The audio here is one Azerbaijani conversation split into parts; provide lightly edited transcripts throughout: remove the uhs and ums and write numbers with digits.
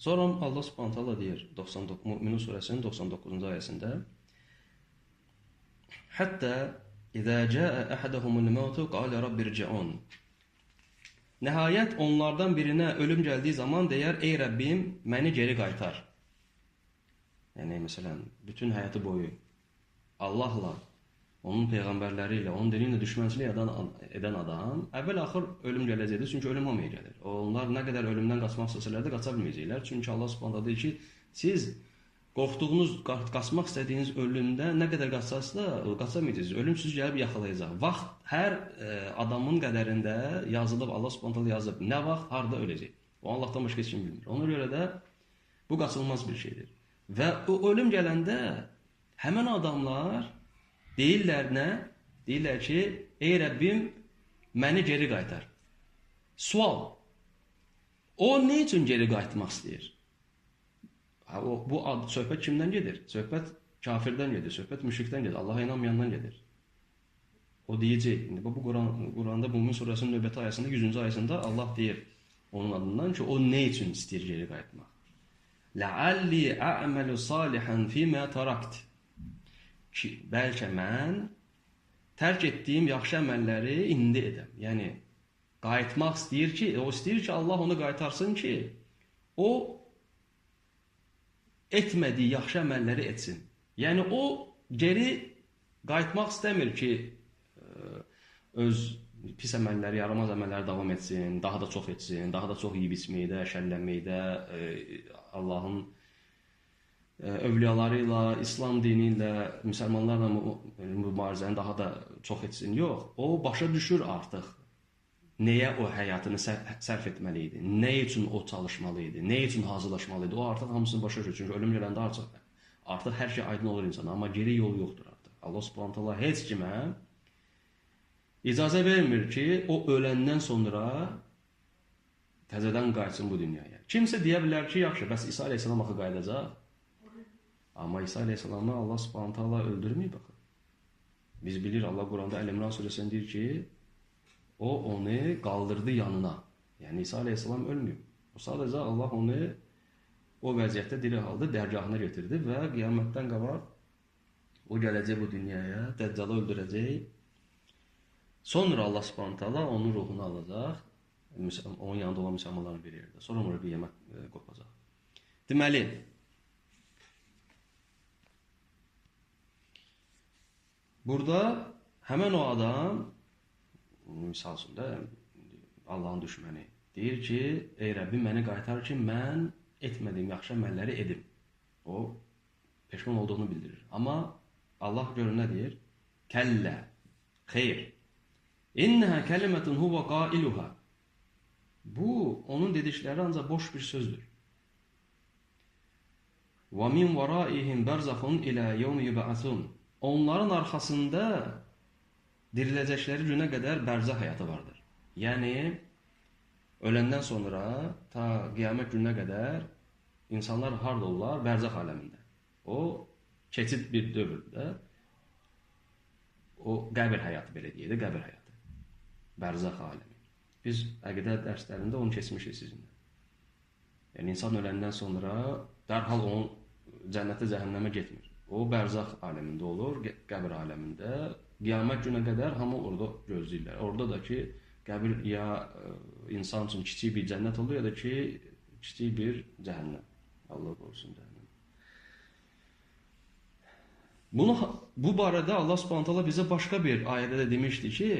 Sonra Allah Subhanahu taala deyir 99 Mümin surəsinin 99-cu ayəsində: "Hatta iza jaa ahaduhumul maut qala rabbi irci'un." Nəhayət onlardan birinə ölüm gəldiyi zaman deyər: "Ey Rəbbim, məni geri qaytar." Yəni məsələn, bütün həyatı boyu Allahla, onun peyğəmbərləri ilə, onun dini ilə düşmənçilik edən adam əvvəl-axır ölüm gələcəkdir, çünki ölüm hamıya gəlir. Onlar nə qədər ölümdən qaçmaq istəsələr də qaça bilməyəcəklər. Çünki Allah Subhanahu deyir ki, siz qorxduğunuz, qaçmaq istədiyiniz ölümdən nə qədər qaçsanız da qaça bilməyəcəksiniz. Ölüm sizi gəlib yaxalayacaq. Vaxt hər adamın qədərində yazılıb, Allah Subhanahu yazıb. Nə vaxt, harda öləcək. O Allahdan başqa heç kim bilmir. Ona görə də bu qaçılmaz bir şeydir. Və o ölüm gələndə həmin adamlar deyirlər nə? Deyirlər ki, ey Rəbbim, məni geri qaytar. Sual. O nə üçün geri qayıtmaq istəyir? Bu söhbət kimdən gedir? Söhbət kafirdən gedir, söhbət müşrikdən gedir, Allaha inanmayandan gedir. O deyəcək, indi bu Quranda Mümin surəsinin növbəti ayəsində, 100-cü ayəsində Allah deyir onun adından ki, o nə üçün istəyir geri qayıtmaq? La'alli a'malu salihan fima tarakt. Ki, bəlkə mən tərk etdiyim yaxşı əməlləri indi edəm. Yəni, qayıtmaq istəyir ki, o istəyir ki, Allah onu qaytarsın ki, o etmədiyi yaxşı əməlləri etsin. Yəni, o geri qayıtmaq istəmir ki, öz pis əməlləri, yaramaz əməlləri davam etsin, daha da çox etsin, daha da çox yeyib içməkdə, şərlənməkdə, Allahın övliyaları ilə, İslam dini ilə, müsəlmanlarla mübarizəni daha da çox etsin. Yox, o başa düşür artıq nəyə o həyatını sərf etməli idi, nə üçün o çalışmalı idi, nə üçün hazırlaşmalı idi. O artıq hamısını başa düşür. Çünki ölüm gələndə artıq hər şey aydın olur insana, amma geri yol yoxdur artıq. Allah Subhanahu taala heç kimə icazə vermir ki, o öləndən sonra təzədən qayıtsın bu dünyaya. Kimsə deyə bilər ki, yaxşı, bəs İsa əleyhissalam axı qayıdacaq. Amma İsa əleyhissalamı Allah Subhanahu taala öldürməyib axı. Biz bilir, Allah Quranda Əl-İmran surəsində deyir ki, o onu qaldırdı yanına. Yəni İsa əleyhissalam ölməyib. O sadəcə Allah onu o vəziyyətdə diri halda dərgahına getirdi və qiyamətdən qabaq o gələcək bu dünyaya, Dəccalı öldürəcək. Sonra Allah Subhanahu taala onun ruhunu alacaq, onun yanında olan müsəlmanların bir yerdə. Sonra ona qiyamət qopacaq. Deməli, burada həmən o adam, misal üçün də Allahın düşməni deyir ki, ey Rəbbim, məni qaytar ki, mən etmədiyim yaxşı əməlləri edim. O, peşman olduğunu bildirir. Amma Allah görür nə deyir? Kəllə, xeyr. İnnəhə kəlimətun huvə qailuhə. Bu, onun dedikləri ancaq boş bir sözdür. Və min vəraihim bərzəxun ilə yevmi yub'asun. Onların arxasında diriləcəkləri günə qədər bərzəx həyatı vardır. Yəni, öləndən sonra ta qiyamət gününə qədər insanlar harda olurlar? Bərzəx aləmində. O, keçid bir dövrdə o qəbir həyatı belə deyək də, qəbir həyatı. Bərzəx aləmi. Biz əqidə dərslərində onu keçmişik sizinlə. Yəni, insan öləndən sonra dərhal onun cənnətə, cəhənnəmə getmir. O, bərzəx aləmində olur, qəbir aləmində. Qiyamət günə qədər hamı orada gözləyirlər. Orada da ki, qəbir ya insan üçün kiçik bir cənnət olur, ya da ki, kiçik bir cəhənnəm. Allah qorusun cəhənnəm. Bu barədə Allah Subhanahu taala bizə başqa bir ayədə də demişdi ki,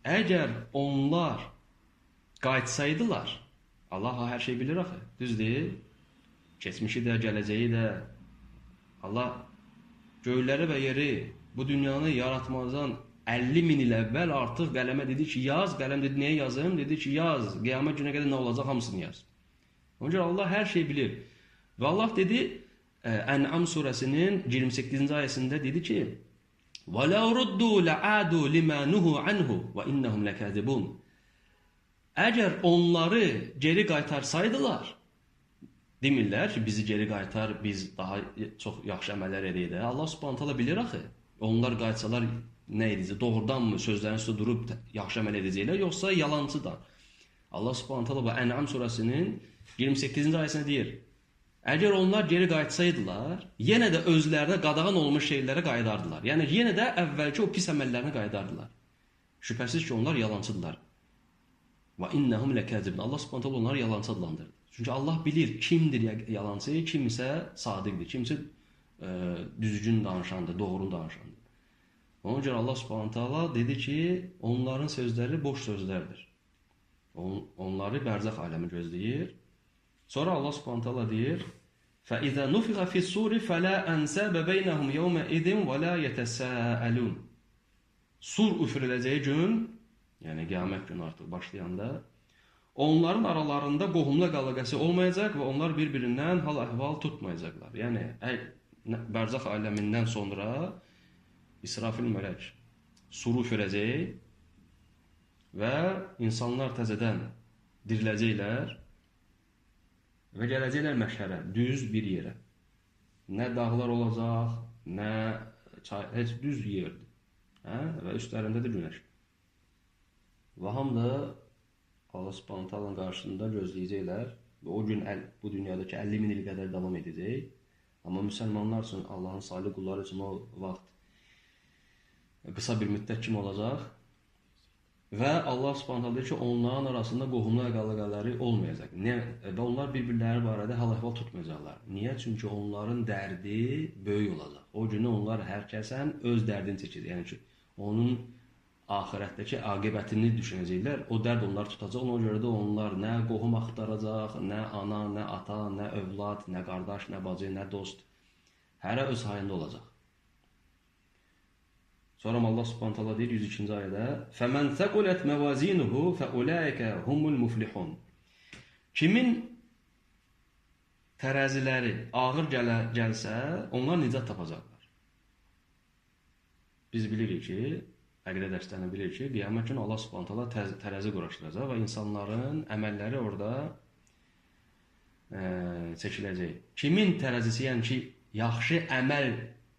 əgər onlar qayıtsaydılar, Allah hər şey bilir axı, düzdür? Keçmişi də, gələcəyi də. Allah göyləri və yeri, bu dünyanı yaratmazdan 50 min il əvvəl artıq qələmə dedi ki, yaz. Qələm dedi, nəyə yazım? Dedi ki, yaz. Qiyamət günə qədər nə olacaq, hamısını yaz. Onun üçün Allah hər şey bilir. Və Allah dedi, Ən'am surəsinin 28-ci ayəsində dedi ki, وَلَوْ رُدُّوا لَعَادُوا لِمَا نُهُوا عَنْهُ وَإِنَّهُمْ لَكَاذِبُونَ. Əgər onları geri qaytarsaydılar, demirlər ki, bizi geri qaytar, biz daha çox yaxşı əməllər edək də. Allah Subhanahu taala bilir axı. Onlar qayıtsalar nə edəcək? Doğrudanmı sözlərin üstə durub yaxşı əməl edəcəklər, yoxsa yalancılar? Allah Subhanahu taala bu Ən'am surəsinin 28-ci ayəsində deyir: Əgər onlar geri qayıtsaydılar, yenə də özlərinə qadağan olmuş şeylərə qayıdardılar. Yəni yenə də əvvəlki o pis əməllərini qayıdardılar. Şübhəsiz ki, onlar yalancıdırlar. Və innəhum ləkazibun. Allah Subhanahu taala onları yalancı adlandırdı. Çünki Allah bilir kimdir yalancı, kim isə sadiqdir, kimsə düzgün danışandır, doğru danışandır. Ona görə Allah Subhanahu taala dedi ki, onların sözləri boş sözlərdir. Onları bərzəx aləmi gözləyir. Sonra Allah Subhanahu taala deyir: "Fəizə nufixa fis-suri fəla ansaba beynəhum yawma idin və la yetesaalun." Sur üfürüləcəyi gün, yəni qiyamət günü artıq başlayanda, onların aralarında qohumluq əlaqəsi olmayacaq və onlar bir-birindən hal-əhval tutmayacaqlar. Yəni bərzəx aləmindən sonra İsrafil mələk suru üfürəcək və insanlar təzədən diriləcəklər və gələcəklər məşhərə, düz bir yerə. Nə dağlar olacaq, nə çay, heç düz yerdir. Və üstlərində də günəş. Və hamı Allah Subhanahu taala'nın qarşısında gözləyəcəklər və o gün bu dünyadakı 50 min il qədər davam edəcək. Amma müsəlmanlar üçün, Allahın salih qulları üçün o vaxt qısa bir müddət kimi olacaq. Və Allah Subhanahu taala deyir ki, onların arasında qohumluq əlaqələri olmayacaq. Və onlar bir-birləri barədə hal-əhval tutmayacaqlar. Niyə? Çünki onların dərdi böyük olacaq. O günü onlar hər kəsən öz dərdini çəkəcək. Yəni ki, onun axirətdəki aqibətini düşünəcəklər. O dərd onları tutacaq. Ona görə də onlar nə qohum axtaracaq, nə ana, nə ata, nə övlad, nə qardaş, nə bacı, nə dost. Hərə öz hayında olacaq. Sonra Allah Subhanahu taala deyir 102-ci ayədə: "Fəmən səqulat məvazinuhu fəulaika humul muflihun." Kimin tərəziləri ağır gəlsə, onlar nicat tapacaqlar. Biz bilirik ki, əqidə dərslərini bilirik ki, qiyamət günü Allah Subhanahu taala tərəzi quraşdıracaq və insanların əməlləri orada çəkiləcək. Kimin tərəzisi, yəni ki, yaxşı əməl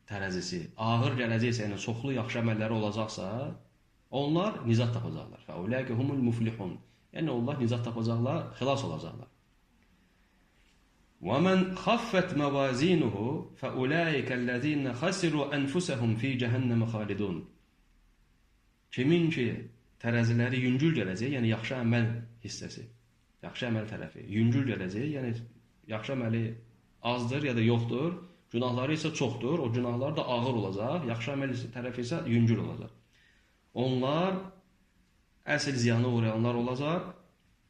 tərəzisi ağır gələcəksə, yəni çoxlu yaxşı əməlləri olacaqsa, onlar nicat tapacaqlar. Fəulaika humul muflihun. Yəni onlar nicat tapacaqlar, xilas olacaqlar. وَمَنْ خَفَّتْ مَوَازِينُهُ فَأُولَٰئِكَ الَّذِينَ خَسِرُوا أَنفُسَهُمْ فِي جَهَنَّمَ خَالِدُونَ. Kimin ki tərəziləri yüngül gələcək, yəni yaxşı əməl hissəsi, yaxşı əməl tərəfi yüngül gələcək, yəni yaxşı əməli azdır ya da yoxdur, günahları isə çoxdur, o günahlar da ağır olacaq, yaxşı əməl tərəfi isə yüngül olacaq. Onlar əsl ziyana uğrayanlar olacaq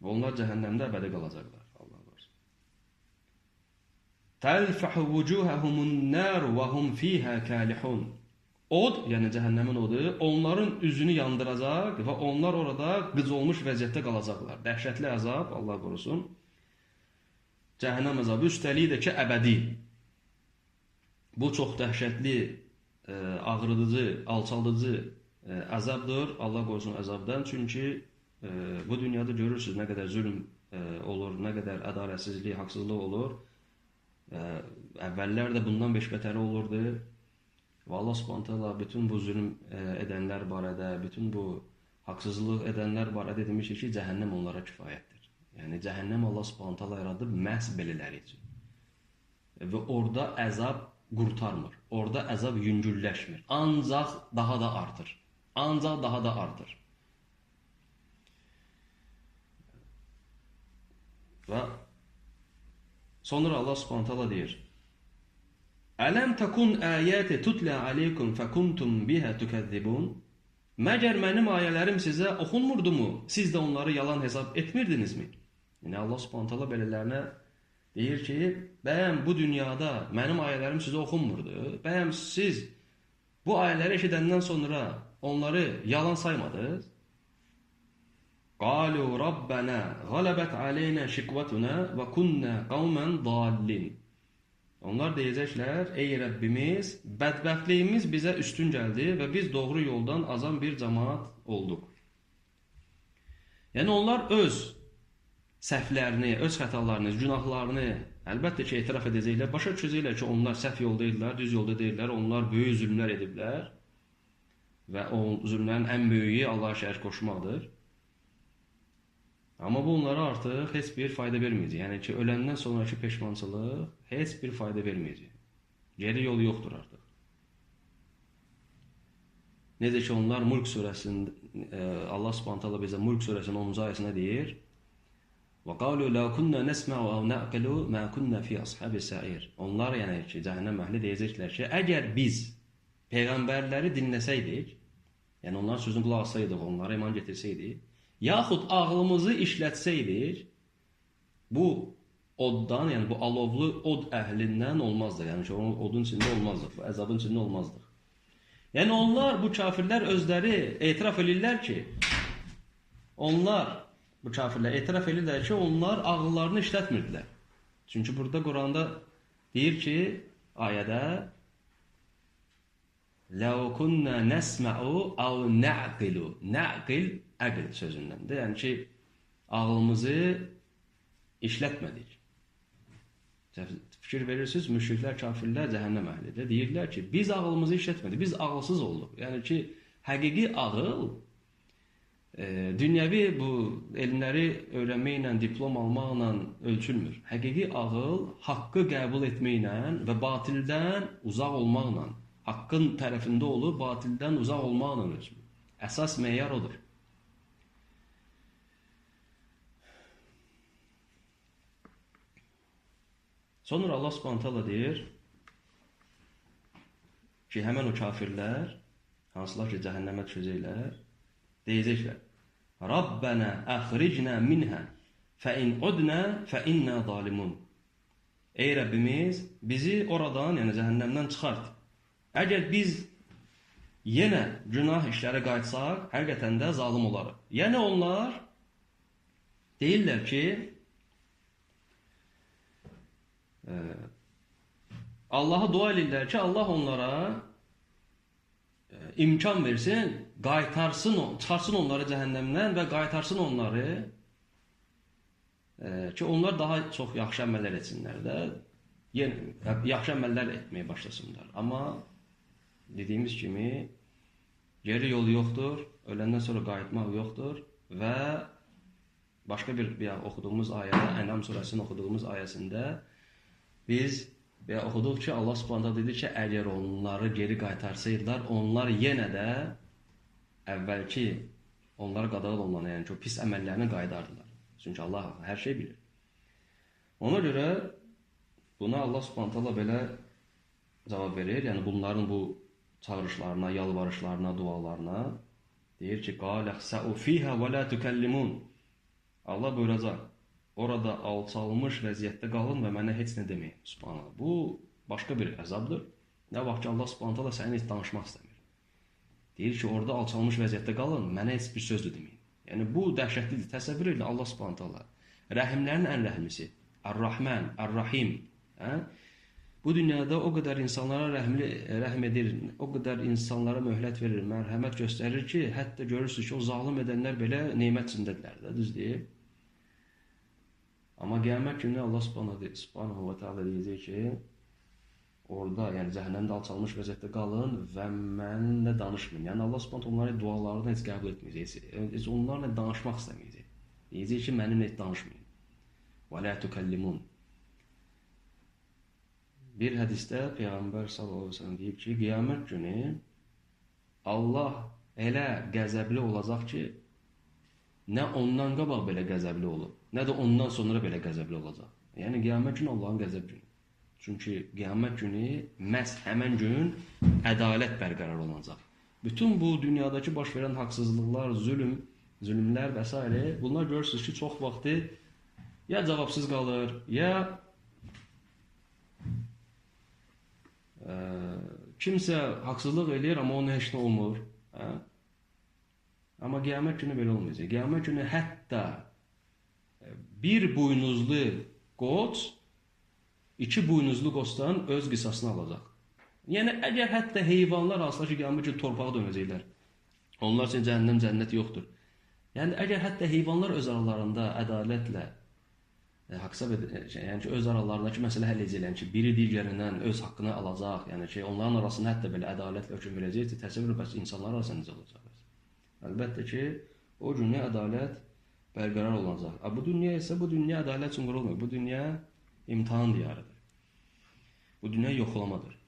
və onlar cəhənnəmdə əbədi qalacaqlar. تَلْفَحُ وُجُوهَهُمُ النَّارُ وَهُمْ فِيهَا كَالِحُونَ. Od, yəni cəhənnəmin odu, onların üzünü yandıracaq və onlar orada qıc olmuş vəziyyətdə qalacaqlar. Dəhşətli əzab, Allah qorusun. Cəhənnəm əzabı, üstəlik də ki, əbədi. Bu çox dəhşətli, ağrıdıcı, alçaldıcı əzabdır, Allah qorusun əzabdan. Çünki bu dünyada görürsünüz nə qədər zülm olur, nə qədər ədalətsizlik, haqsızlıq olur. Əvvəllər də bundan beş bətəri olurdu. Və Allah Subhanahu taala bütün bu zülm edənlər barədə, bütün bu haqsızlıq edənlər barədə demişik ki, cəhənnəm onlara kifayətdir. Yəni cəhənnəm Allah Subhanahu taala yaradıb məhz belələri üçün. Və orada əzab qurtarmır. Orada əzab yüngülləşmir. Ancaq daha da artır. Ancaq daha da artır. Və sonra Allah Subhanahu taala deyir: "Ələm takun ayati tutla aleykum fekuntum biha tukazzibun." Məgər mənim ayələrim sizə oxunmurdumu? Siz də onları yalan hesab etmirdinizmi? Yəni Allah Subhanahu taala belələrinə deyir ki, bəyəm bu dünyada mənim ayələrim sizə oxunmurdu? Bəyəm siz bu ayələri eşidəndən sonra onları yalan saymadınız? قالوا ربنا غلبت علينا شقوتنا وكنا قوما ضالين. Onlar deyəcəklər: "Ey Rəbbimiz, bədbəxtliyimiz bizə üstün gəldi və biz doğru yoldan azan bir cəmaət olduq." Yəni onlar öz səhvlərini, öz xətalarını, günahlarını əlbəttə ki, etiraf edəcəklər. Başa düşəcəklər ki, onlar səhv yolda idilər, düz yolda deyirlər. Onlar böyük zülmlər ediblər və o zülmlərin ən böyüyü Allaha şərik qoşmaqdır. Amma bu onlara artıq heç bir fayda verməyəcək. Yəni ki, öləndən sonraki peşmançılıq heç bir fayda verməyəcək. Geri yolu yoxdur artıq. Necə ki, onlar Mulk surəsində Allah Subhanahu taala bizə Mulk surəsinin 10-cu ayəsində deyir: "Və qalu la kunna nesma'u aw na'qilu ma kunna fi ashabis sa'ir." Onlar yəni ki, cəhənnəm əhli deyəcəklər ki, əgər biz peyğəmbərləri dinləsəydik, yəni onların sözünə qulaq assaydıq, onlara iman gətirsəydik, yaxud ağlımızı işlətsəydik, bu oddan, yəni bu alovlu od əhlindən olmazdıq. Yəni ki, odun içində olmazdıq, bu əzabın içində olmazdıq. Yəni onlar, bu kafirlər özləri etiraf edirlər ki, onlar ağıllarını işlətmirdilər. Çünki burada Quranda deyir ki, ayədə لَوْ كُنَّا نَسْمَعُ أَوْ نَعْقِلُ Na'qil, əql sözündəndir. Yəni ki, ağlımızı işlətmədik. Fikir verirsiniz, müşriklər, kafirlər, cəhənnəm əhlidir. Deyirlər ki, biz ağlımızı işlətmədik, biz ağılsız olduq. Yəni ki, həqiqi ağıl, dünyəvi bu elmləri öyrənməklə, diplom almaqla ölçülmür. Həqiqi ağıl, haqqı qəbul etməklə və batildən uzaq olmaqla, haqqın tərəfində olub, batildən uzaq olmaqla ölçülür. Əsas meyar odur. Sonra Allah Subhanahu taala deyir ki, həmən o kafirlər, hansılar ki, cəhənnəmə düşəcəklər, deyəcəklər: "Rabbana axrijna minha fa in udna fa inna zalimun." Ey Rəbbimiz, bizi oradan, yəni cəhənnəmdən çıxart. Əgər biz yenə günah işlərə qayıtsaq, həqiqətən də zalım olarıq. Yəni onlar deyirlər ki, Allaha dua edirlər ki, Allah onlara imkan versin, çıxarsın onları cəhənnəmdən və qaytarsın onları ki, onlar daha çox yaxşı əməllər etsinlər də, yaxşı əməllər etməyə başlasınlar. Amma dediyimiz kimi, geri yolu yoxdur, öləndən sonra qayıtmaq yoxdur və başqa bir oxuduğumuz ayədə, Ənam surəsinin oxuduğumuz ayəsində biz oxuduq ki, Allah Subhanahu dedi ki, əgər onları geri qaytarsaydılar, onlar yenə də əvvəlki onlara qadağan olunan, yəni ki, o pis əməllərini qaydardılar. Çünki Allah hər şey bilir. Ona görə buna Allah Subhanahu belə cavab verir. Yəni bunların bu çağırışlarına, yalvarışlarına, dualarına deyir ki, قَالَ اخْسَعُوا فِيهَا وَلَا تُكَلِّمُونَ Allah buyuracaq, orada alçalmış vəziyyətdə qalın və mənə heç nə deməyin. Subhanallah. Bu başqa bir əzabdır. Nə vaxt ki, Allah Subhanahu sənə heç danışmaq istəmir. Deyir ki, orada alçalmış vəziyyətdə qalın, mənə heç bir söz də deməyin. Yəni bu dəhşətlidir. Təsəvvür edin Allah Subhanahu. Rəhimlərin ən rəhimlisi. Ar-Rahman, Ar-Rahim. Bu dünyada o qədər insanlara rəhm edir, o qədər insanlara möhlət verir, mərhəmət göstərir ki, hətta görürsünüz ki, o zalım edənlər belə nemət içindədirlər də, düz deyil. Amma qiyamət günü Allah Subhanahu wa ta'ala deyəcək ki, orada, yəni cəhənnəmdə alçalmış vəziyyətdə qalın və mənimlə danışmayın. Yəni Allah Subhanahu onların dualarını heç qəbul etməyəcək, heç onlarla danışmaq istəməyəcək. Deyəcək ki, mənimlə heç danışmayın. Və la tukallimun. Bir hədisdə Peyğəmbər sallallahu əleyhi və səlləm deyib ki, qiyamət günü Allah elə qəzəbli olacaq ki, nə ondan qabaq belə qəzəbli olub, nə də ondan sonra belə qəzəbli olacaq. Yəni qiyamət günü Allahın qəzəb günü. Çünki qiyamət günü məhz həmin gün ədalət bərqərar olacaq. Bütün bu dünyadakı baş verən haqsızlıqlar, zülmlər və s. bunlar görürsünüz ki, çox vaxtı ya cavabsız qalır, ya kimsə haqsızlıq eləyir, amma onun heç nə olmur. Amma qiyamət günü belə olmayacaq. Qiyamət günü hətta bir buynuzlu qoç, iki buynuzlu qoçdan öz qisasını alacaq. Yəni, əgər hətta heyvanlar hansılar ki, qiyamət günü torpağa dönəcəklər, onlar üçün cəhənnəm, cənnət yoxdur. Yəni, əgər hətta heyvanlar öz aralarında ədalətlə yəni ki, öz aralarındakı məsələ həll edəcəklər ki, biri digərindən öz haqqını alacaq, yəni ki, onların arasında hətta belə ədalətlə hökm verəcəkdir, təsəvvür bəs insanlar arasında necə olacaq? Əlbəttə ki, o günü ədalət bərqərar olacaq. Bu dünya isə bu dünya ədalət üçün qurulmur. Bu dünya imtahan diyarıdır. Bu dünya yoxlamadır.